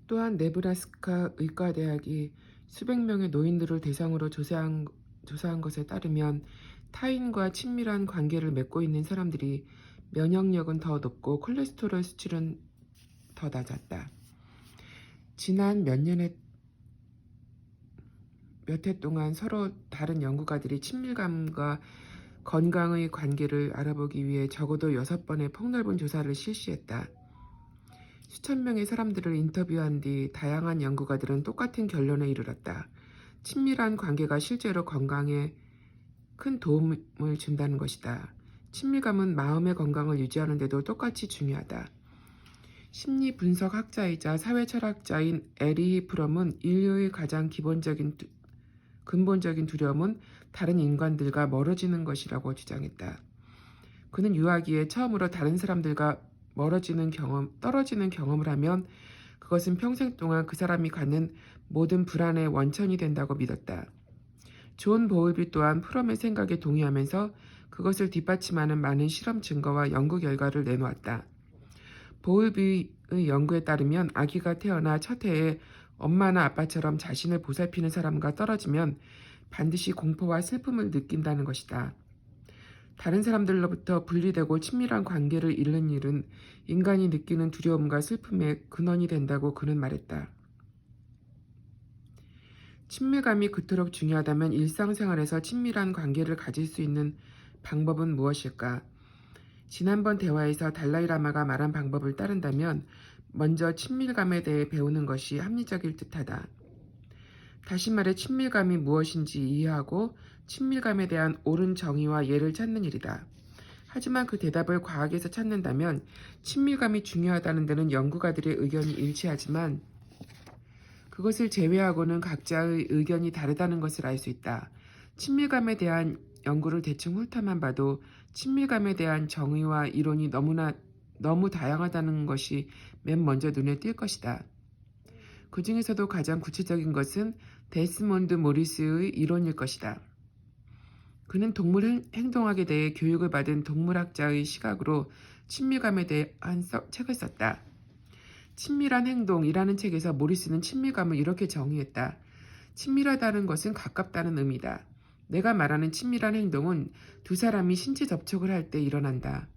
또한 네브라스카 의과대학이 수백 명의 노인들을 대상으로 조사한 것에 따르면 타인과 친밀한 관계를 맺고 있는 사람들이 면역력은 더 높고 콜레스테롤 수치는 더 낮았다. 지난 몇 해 동안 서로 다른 연구가들이 친밀감과 건강의 관계를 알아보기 위해 적어도 6번의 폭넓은 조사를 실시했다. 수천 명의 사람들을 인터뷰한 뒤 다양한 연구가들은 똑같은 결론에 이르렀다. 친밀한 관계가 실제로 건강에 큰 도움을 준다는 것이다. 친밀감은 마음의 건강을 유지하는 데도 똑같이 중요하다. 심리 분석학자이자 사회철학자인 에리 프롬은 인류의 가장 근본적인 두려움은 다른 인간들과 멀어지는 것이라고 주장했다. 그는 유아기에 처음으로 다른 사람들과 떨어지는 경험을 하면 그것은 평생 동안 그 사람이 갖는 모든 불안의 원천이 된다고 믿었다. 존 보울비 또한 프롬의 생각에 동의하면서 그것을 뒷받침하는 많은 실험 증거와 연구 결과를 내놓았다. 보울비의 연구에 따르면 아기가 태어나 첫 해에 엄마나 아빠처럼 자신을 보살피는 사람과 떨어지면 반드시 공포와 슬픔을 느낀다는 것이다. 다른 사람들로부터 분리되고 친밀한 관계를 잃는 일은 인간이 느끼는 두려움과 슬픔의 근원이 된다고 그는 말했다. 친밀감이 그토록 중요하다면 일상생활에서 친밀한 관계를 가질 수 있는 방법은 무엇일까? 지난번 대화에서 달라이라마가 말한 방법을 따른다면 먼저 친밀감에 대해 배우는 것이 합리적일 듯하다. 다시 말해 친밀감이 무엇인지 이해하고 친밀감에 대한 옳은 정의와 예를 찾는 일이다. 하지만 그 대답을 과학에서 찾는다면 친밀감이 중요하다는 데는 연구가들의 의견이 일치하지만 그것을 제외하고는 각자의 의견이 다르다는 것을 알 수 있다. 친밀감에 대한 연구를 대충 훑어만 봐도 친밀감에 대한 정의와 이론이 너무 다양하다는 것이 맨 먼저 눈에 띌 것이다. 그 중에서도 가장 구체적인 것은 데스몬드 모리스의 이론일 것이다. 그는 동물 행동학에 대해 교육을 받은 동물학자의 시각으로 친밀감에 대한 책을 썼다. 친밀한 행동이라는 책에서 모리스는 친밀감을 이렇게 정의했다. 친밀하다는 것은 가깝다는 의미다. 내가 말하는 친밀한 행동은 두 사람이 신체 접촉을 할 때 일어난다.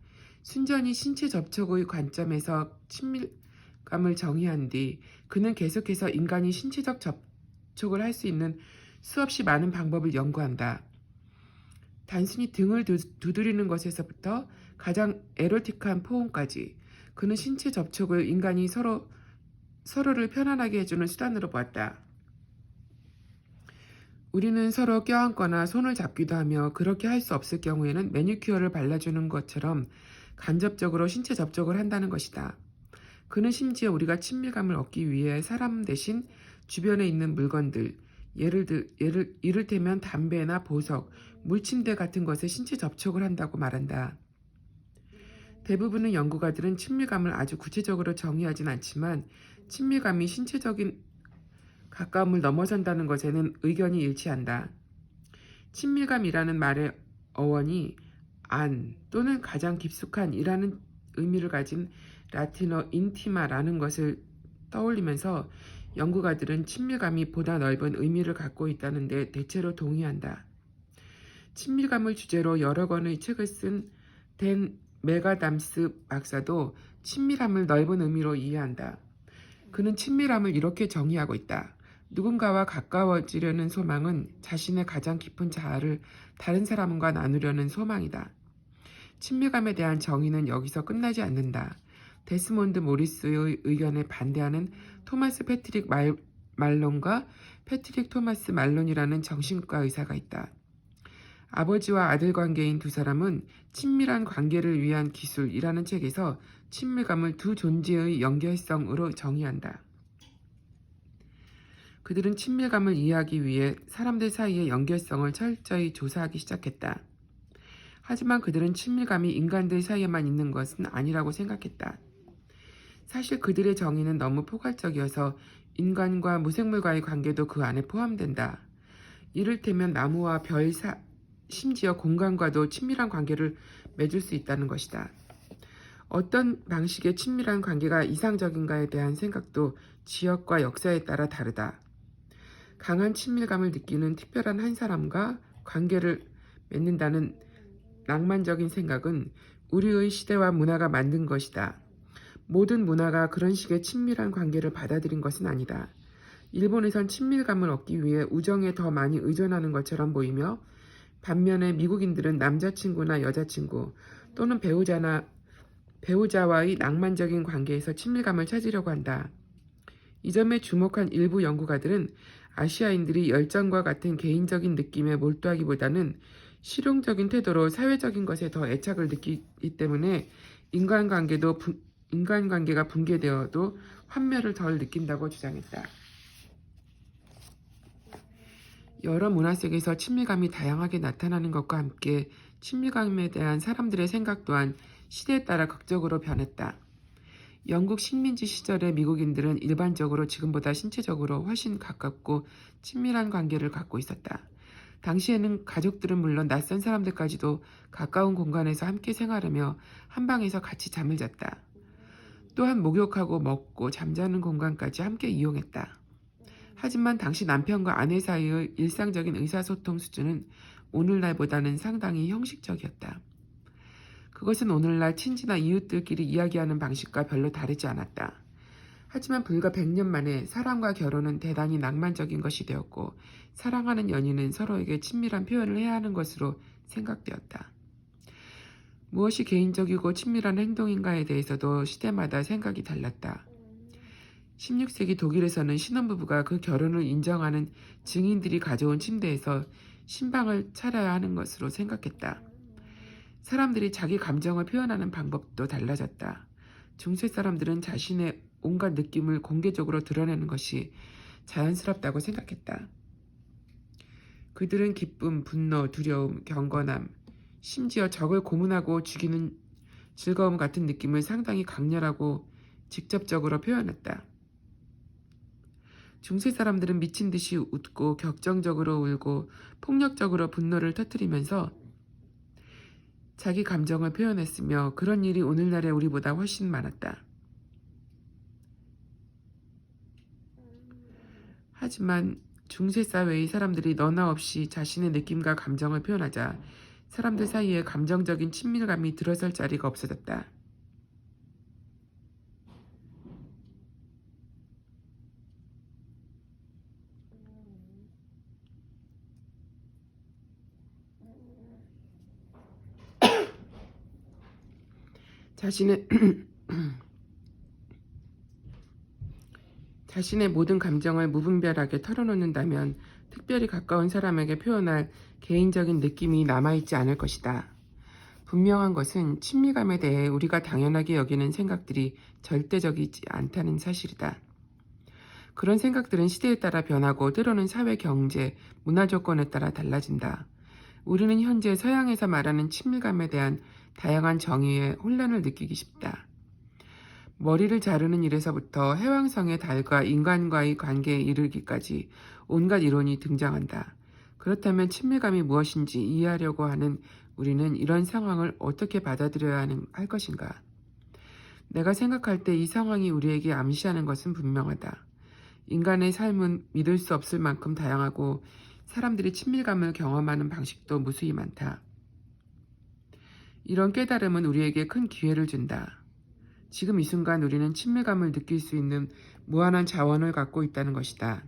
순전히 신체 접촉의 관점에서 친밀감을 정의한 뒤 그는 계속해서 인간이 신체적 접촉을 할 수 있는 수없이 많은 방법을 연구한다. 단순히 등을 두드리는 것에서부터 가장 에로틱한 포옹까지 그는 신체 접촉을 인간이 서로를 편안하게 해주는 수단으로 보았다. 우리는 서로 껴안거나 손을 잡기도 하며 그렇게 할 수 없을 경우에는 매니큐어를 발라주는 것처럼 간접적으로 신체 접촉을 한다는 것이다. 그는 심지어 우리가 친밀감을 얻기 위해 사람 대신 주변에 있는 물건들, 이를테면 담배나 보석, 물침대 같은 것에 신체 접촉을 한다고 말한다. 대부분의 연구가들은 친밀감을 아주 구체적으로 정의하진 않지만 친밀감이 신체적인 가까움을 넘어선다는 것에는 의견이 일치한다. 친밀감이라는 말의 어원이 안 또는 가장 깊숙한 이라는 의미를 가진 라틴어 인티마라는 것을 떠올리면서 연구가들은 친밀감이 보다 넓은 의미를 갖고 있다는 데 대체로 동의한다. 친밀감을 주제로 여러 권의 책을 쓴 댄 메가담스 박사도 친밀함을 넓은 의미로 이해한다. 그는 친밀함을 이렇게 정의하고 있다. 누군가와 가까워지려는 소망은 자신의 가장 깊은 자아를 다른 사람과 나누려는 소망이다. 친밀감에 대한 정의는 여기서 끝나지 않는다. 데스몬드 모리스의 의견에 반대하는 토마스 패트릭 말론과 패트릭 토마스 말론이라는 정신과 의사가 있다. 아버지와 아들 관계인 두 사람은 친밀한 관계를 위한 기술이라는 책에서 친밀감을 두 존재의 연결성으로 정의한다. 그들은 친밀감을 이해하기 위해 사람들 사이의 연결성을 철저히 조사하기 시작했다. 하지만 그들은 친밀감이 인간들 사이에만 있는 것은 아니라고 생각했다. 사실 그들의 정의는 너무 포괄적이어서 인간과 무생물과의 관계도 그 안에 포함된다. 이를테면 나무와 심지어 공간과도 친밀한 관계를 맺을 수 있다는 것이다. 어떤 방식의 친밀한 관계가 이상적인가에 대한 생각도 지역과 역사에 따라 다르다. 강한 친밀감을 느끼는 특별한 한 사람과 관계를 맺는다는 낭만적인 생각은 우리의 시대와 문화가 만든 것이다. 모든 문화가 그런 식의 친밀한 관계를 받아들인 것은 아니다. 일본에선 친밀감을 얻기 위해 우정에 더 많이 의존하는 것처럼 보이며, 반면에 미국인들은 남자친구나 여자친구 또는 배우자와의 낭만적인 관계에서 친밀감을 찾으려고 한다. 이 점에 주목한 일부 연구가들은 아시아인들이 열정과 같은 개인적인 느낌에 몰두하기보다는 실용적인 태도로 사회적인 것에 더 애착을 느끼기 때문에 인간관계가 붕괴되어도 환멸을 덜 느낀다고 주장했다. 여러 문화 속에서 친밀감이 다양하게 나타나는 것과 함께 친밀감에 대한 사람들의 생각 또한 시대에 따라 극적으로 변했다. 영국 식민지 시절의 미국인들은 일반적으로 지금보다 신체적으로 훨씬 가깝고 친밀한 관계를 갖고 있었다. 당시에는 가족들은 물론 낯선 사람들까지도 가까운 공간에서 함께 생활하며 한 방에서 같이 잠을 잤다. 또한 목욕하고 먹고 잠자는 공간까지 함께 이용했다. 하지만 당시 남편과 아내 사이의 일상적인 의사소통 수준은 오늘날보다는 상당히 형식적이었다. 그것은 오늘날 친지나 이웃들끼리 이야기하는 방식과 별로 다르지 않았다. 하지만 불과 100년 만에 사랑과 결혼은 대단히 낭만적인 것이 되었고, 사랑하는 연인은 서로에게 친밀한 표현을 해야 하는 것으로 생각되었다. 무엇이 개인적이고 친밀한 행동인가에 대해서도 시대마다 생각이 달랐다. 16세기 독일에서는 신혼부부가 그 결혼을 인정하는 증인들이 가져온 침대에서 신방을 차려야 하는 것으로 생각했다. 사람들이 자기 감정을 표현하는 방법도 달라졌다. 중세 사람들은 자신의 온갖 느낌을 공개적으로 드러내는 것이 자연스럽다고 생각했다. 그들은 기쁨, 분노, 두려움, 경건함, 심지어 적을 고문하고 죽이는 즐거움 같은 느낌을 상당히 강렬하고 직접적으로 표현했다. 중세 사람들은 미친 듯이 웃고 격정적으로 울고 폭력적으로 분노를 터뜨리면서 자기 감정을 표현했으며, 그런 일이 오늘날의 우리보다 훨씬 많았다. 하지만 중세 사회의 사람들이 너나 없이 자신의 느낌과 감정을 표현하자 사람들 사이에 감정적인 친밀감이 들어설 자리가 없어졌다. 자신의 모든 감정을 무분별하게 털어놓는다면 특별히 가까운 사람에게 표현할 개인적인 느낌이 남아있지 않을 것이다. 분명한 것은 친밀감에 대해 우리가 당연하게 여기는 생각들이 절대적이지 않다는 사실이다. 그런 생각들은 시대에 따라 변하고 때로는 사회, 경제, 문화 조건에 따라 달라진다. 우리는 현재 서양에서 말하는 친밀감에 대한 다양한 정의에 혼란을 느끼기 쉽다. 머리를 자르는 일에서부터 해왕성의 달과 인간과의 관계에 이르기까지 온갖 이론이 등장한다. 그렇다면 친밀감이 무엇인지 이해하려고 하는 우리는 이런 상황을 어떻게 받아들여야 할 것인가? 내가 생각할 때 이 상황이 우리에게 암시하는 것은 분명하다. 인간의 삶은 믿을 수 없을 만큼 다양하고 사람들이 친밀감을 경험하는 방식도 무수히 많다. 이런 깨달음은 우리에게 큰 기회를 준다. 지금 이 순간 우리는 친밀감을 느낄 수 있는 무한한 자원을 갖고 있다는 것이다.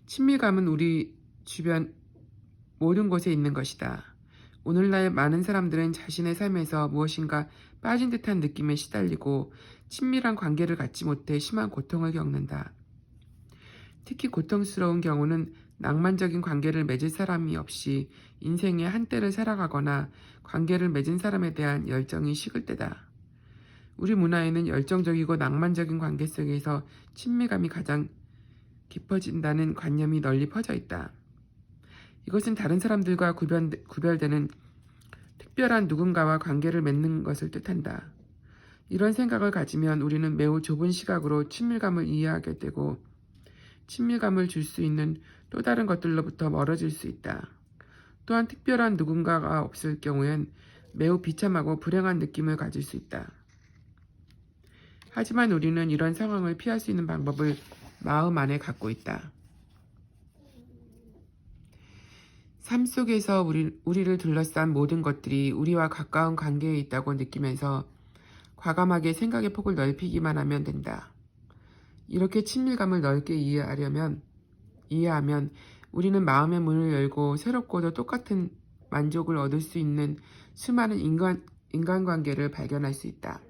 친밀감은 우리 주변 모든 곳에 있는 것이다. 오늘날 많은 사람들은 자신의 삶에서 무엇인가 빠진 듯한 느낌에 시달리고 친밀한 관계를 갖지 못해 심한 고통을 겪는다. 특히 고통스러운 경우는 낭만적인 관계를 맺을 사람이 없이 인생의 한때를 살아가거나 관계를 맺은 사람에 대한 열정이 식을 때다. 우리 문화에는 열정적이고 낭만적인 관계 속에서 친밀감이 가장 깊어진다는 관념이 널리 퍼져 있다. 이것은 다른 사람들과 구별되는 특별한 누군가와 관계를 맺는 것을 뜻한다. 이런 생각을 가지면 우리는 매우 좁은 시각으로 친밀감을 이해하게 되고 친밀감을 줄 수 있는 또 다른 것들로부터 멀어질 수 있다. 또한 특별한 누군가가 없을 경우엔 매우 비참하고 불행한 느낌을 가질 수 있다. 하지만 우리는 이런 상황을 피할 수 있는 방법을 마음 안에 갖고 있다. 삶 속에서 우리를 둘러싼 모든 것들이 우리와 가까운 관계에 있다고 느끼면서 과감하게 생각의 폭을 넓히기만 하면 된다. 이렇게 친밀감을 넓게 이해하면 우리는 마음의 문을 열고 새롭고도 똑같은 만족을 얻을 수 있는 수많은 인간관계를 발견할 수 있다.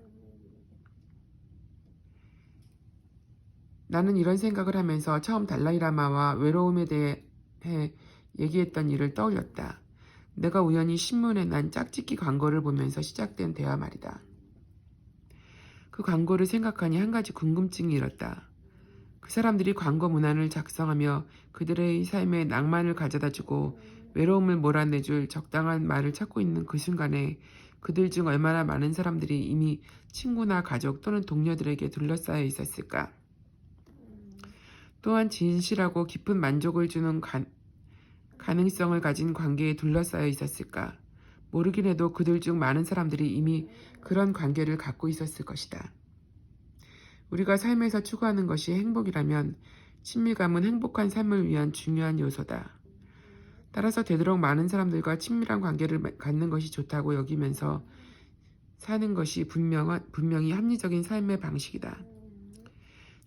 나는 이런 생각을 하면서 처음 달라이라마와 외로움에 대해 얘기했던 일을 떠올렸다. 내가 우연히 신문에 난 짝짓기 광고를 보면서 시작된 대화 말이다. 그 광고를 생각하니 한 가지 궁금증이 일었다. 그 사람들이 광고 문안을 작성하며 그들의 삶에 낭만을 가져다주고 외로움을 몰아내줄 적당한 말을 찾고 있는 그 순간에 그들 중 얼마나 많은 사람들이 이미 친구나 가족 또는 동료들에게 둘러싸여 있었을까? 또한 진실하고 깊은 만족을 주는 가능성을 가진 관계에 둘러싸여 있었을까? 모르긴 해도 그들 중 많은 사람들이 이미 그런 관계를 갖고 있었을 것이다. 우리가 삶에서 추구하는 것이 행복이라면 친밀감은 행복한 삶을 위한 중요한 요소다. 따라서 되도록 많은 사람들과 친밀한 관계를 갖는 것이 좋다고 여기면서 사는 것이 분명히 합리적인 삶의 방식이다.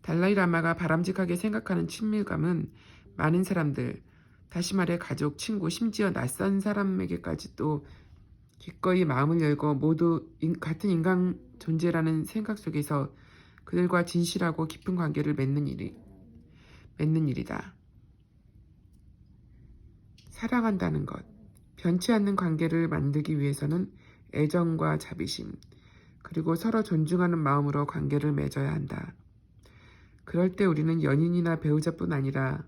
달라이라마가 바람직하게 생각하는 친밀감은 많은 사람들, 다시 말해 가족, 친구, 심지어 낯선 사람에게까지도 기꺼이 마음을 열고 모두 같은 인간 존재라는 생각 속에서 그들과 진실하고 깊은 관계를 맺는 일이다. 사랑한다는 것, 변치 않는 관계를 만들기 위해서는 애정과 자비심, 그리고 서로 존중하는 마음으로 관계를 맺어야 한다. 그럴 때 우리는 연인이나 배우자뿐 아니라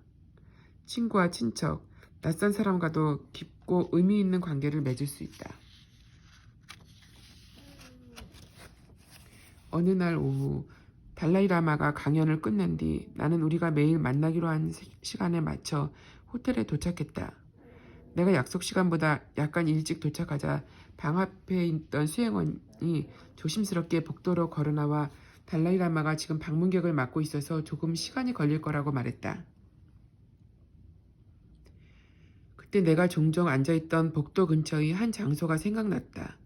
친구와 친척, 낯선 사람과도 깊고 의미 있는 관계를 맺을 수 있다. 어느 날 오후 달라이라마가 강연을 끝낸 뒤 나는 우리가 매일 만나기로 한 시간에 맞춰 호텔에 도착했다. 내가 약속 시간보다 약간 일찍 도착하자 방 앞에 있던 수행원이 조심스럽게 복도로 걸어나와 달라이라마가 지금 방문객을 맡고 있어서 조금 시간이 걸릴 거라고 말했다. 그때 내가 종종 앉아있던 복도 근처의 한 장소가 생각났다.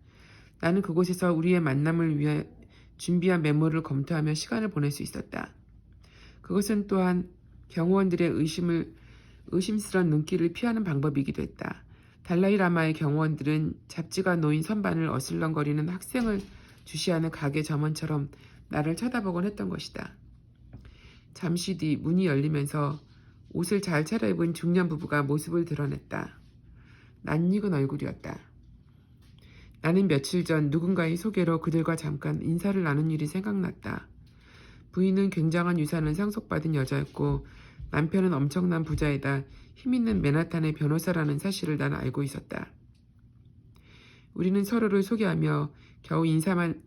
나는 그곳에서 우리의 만남을 위해 준비한 메모를 검토하며 시간을 보낼 수 있었다. 그것은 또한 경호원들의 의심스런 눈길을 피하는 방법이기도 했다. 달라이라마의 경호원들은 잡지가 놓인 선반을 어슬렁거리는 학생을 주시하는 가게 점원처럼 나를 쳐다보곤 했던 것이다. 잠시 뒤 문이 열리면서 옷을 잘 차려입은 중년 부부가 모습을 드러냈다. 낯익은 얼굴이었다. 나는 며칠 전 누군가의 소개로 그들과 잠깐 인사를 나눈 일이 생각났다. 부인은 굉장한 유산을 상속받은 여자였고 남편은 엄청난 부자이다 힘있는 맨하탄의 변호사라는 사실을 난 알고 있었다. 우리는 서로를 소개하며 겨우 인사말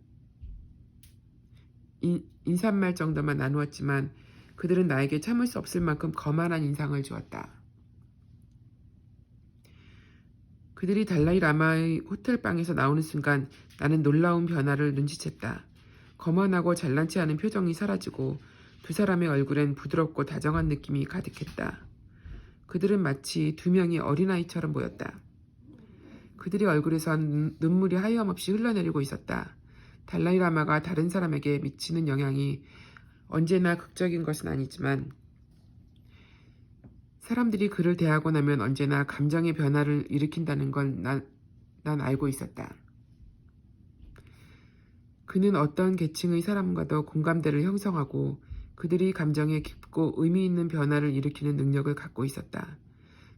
정도만 나누었지만 그들은 나에게 참을 수 없을 만큼 거만한 인상을 주었다. 그들이 달라이라마의 호텔방에서 나오는 순간 나는 놀라운 변화를 눈치챘다. 거만하고 잘난치 않은 표정이 사라지고 두 사람의 얼굴엔 부드럽고 다정한 느낌이 가득했다. 그들은 마치 두 명의 어린아이처럼 보였다. 그들의 얼굴에선 눈물이 하염없이 흘러내리고 있었다. 달라이라마가 다른 사람에게 미치는 영향이 언제나 극적인 것은 아니지만 사람들이 그를 대하고 나면 언제나 감정의 변화를 일으킨다는 건 난 알고 있었다. 그는 어떤 계층의 사람과도 공감대를 형성하고 그들이 감정에 깊고 의미 있는 변화를 일으키는 능력을 갖고 있었다.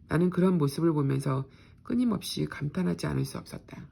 나는 그런 모습을 보면서 끊임없이 감탄하지 않을 수 없었다.